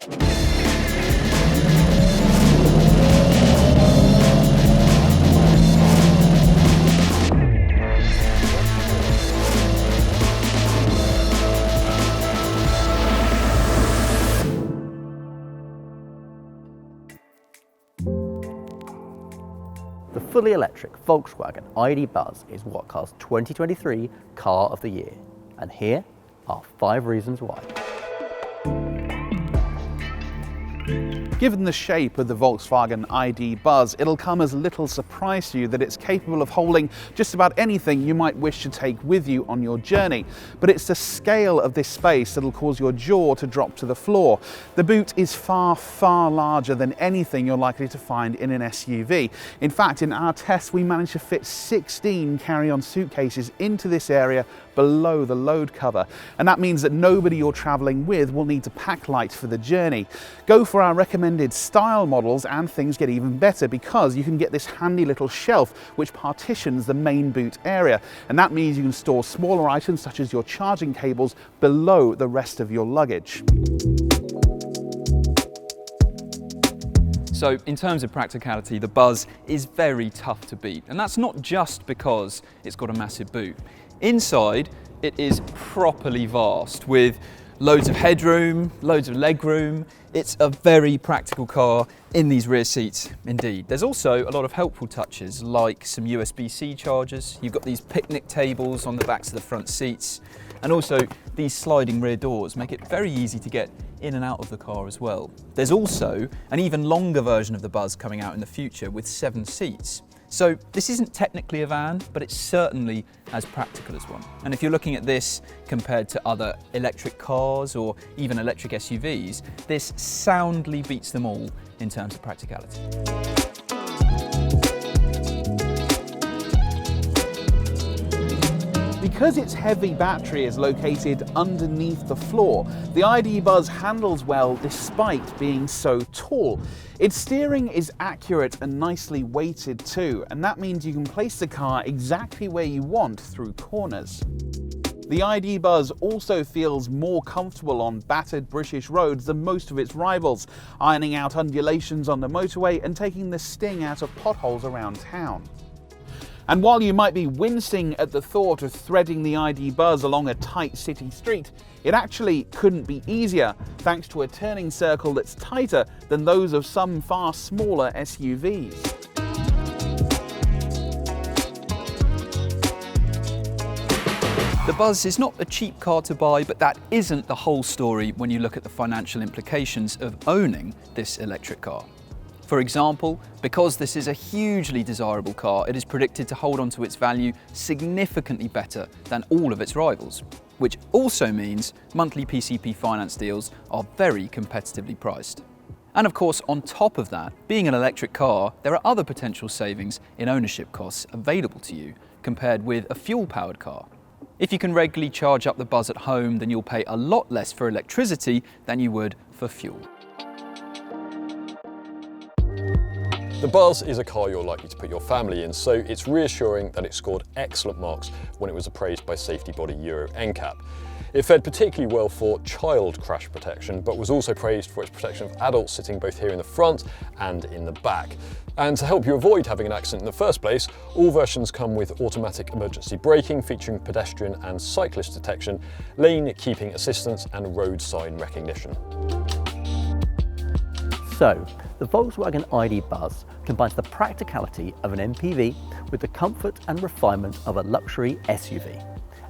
The fully electric Volkswagen ID. Buzz is What Car's 2023 Car of the Year. And here are 5 reasons why. Given the shape of the Volkswagen ID. Buzz, it'll come as little surprise to you that it's capable of holding just about anything you might wish to take with you on your journey. But it's the scale of this space that'll cause your jaw to drop to the floor. The boot is far, far larger than anything you're likely to find in an SUV. In fact, in our tests, we managed to fit 16 carry-on suitcases into this area below the load cover. And that means that nobody you're traveling with will need to pack light for the journey. Go for our recommended style models and things get even better because you can get this handy little shelf which partitions the main boot area. And that means you can store smaller items such as your charging cables below the rest of your luggage. So in terms of practicality, the Buzz is very tough to beat. And that's not just because it's got a massive boot. Inside, it is properly vast with loads of headroom, loads of legroom. It's a very practical car in these rear seats indeed. There's also a lot of helpful touches like some USB-C chargers. You've got these picnic tables on the backs of the front seats, and also these sliding rear doors make it very easy to get in and out of the car as well. There's also an even longer version of the Buzz coming out in the future with 7 seats. So this isn't technically a van, but it's certainly as practical as one. And if you're looking at this compared to other electric cars or even electric SUVs, this soundly beats them all in terms of practicality. Because its heavy battery is located underneath the floor, the ID. Buzz handles well despite being so tall. Its steering is accurate and nicely weighted too, and that means you can place the car exactly where you want through corners. The ID. Buzz also feels more comfortable on battered British roads than most of its rivals, ironing out undulations on the motorway and taking the sting out of potholes around town. And while you might be wincing at the thought of threading the ID. Buzz along a tight city street, it actually couldn't be easier thanks to a turning circle that's tighter than those of some far smaller SUVs. The Buzz is not a cheap car to buy, but that isn't the whole story when you look at the financial implications of owning this electric car. For example, because this is a hugely desirable car, it is predicted to hold on to its value significantly better than all of its rivals, which also means monthly PCP finance deals are very competitively priced. And of course, on top of that, being an electric car, there are other potential savings in ownership costs available to you compared with a fuel-powered car. If you can regularly charge up the Buzz at home, then you'll pay a lot less for electricity than you would for fuel. The Buzz is a car you're likely to put your family in, so it's reassuring that it scored excellent marks when it was appraised by safety body Euro NCAP. It fared particularly well for child crash protection, but was also praised for its protection of adults sitting both here in the front and in the back. And to help you avoid having an accident in the first place, all versions come with automatic emergency braking featuring pedestrian and cyclist detection, lane keeping assistance and road sign recognition. So, the Volkswagen ID. Buzz combines the practicality of an MPV with the comfort and refinement of a luxury SUV.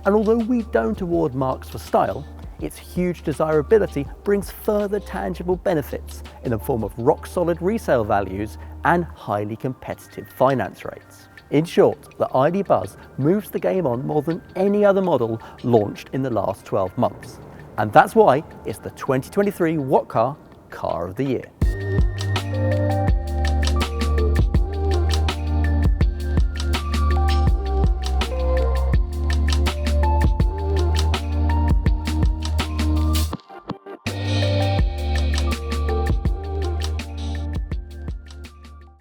And although we don't award marks for style, its huge desirability brings further tangible benefits in the form of rock-solid resale values and highly competitive finance rates. In short, the ID. Buzz moves the game on more than any other model launched in the last 12 months. And that's why it's the 2023 What Car? Car of the Year.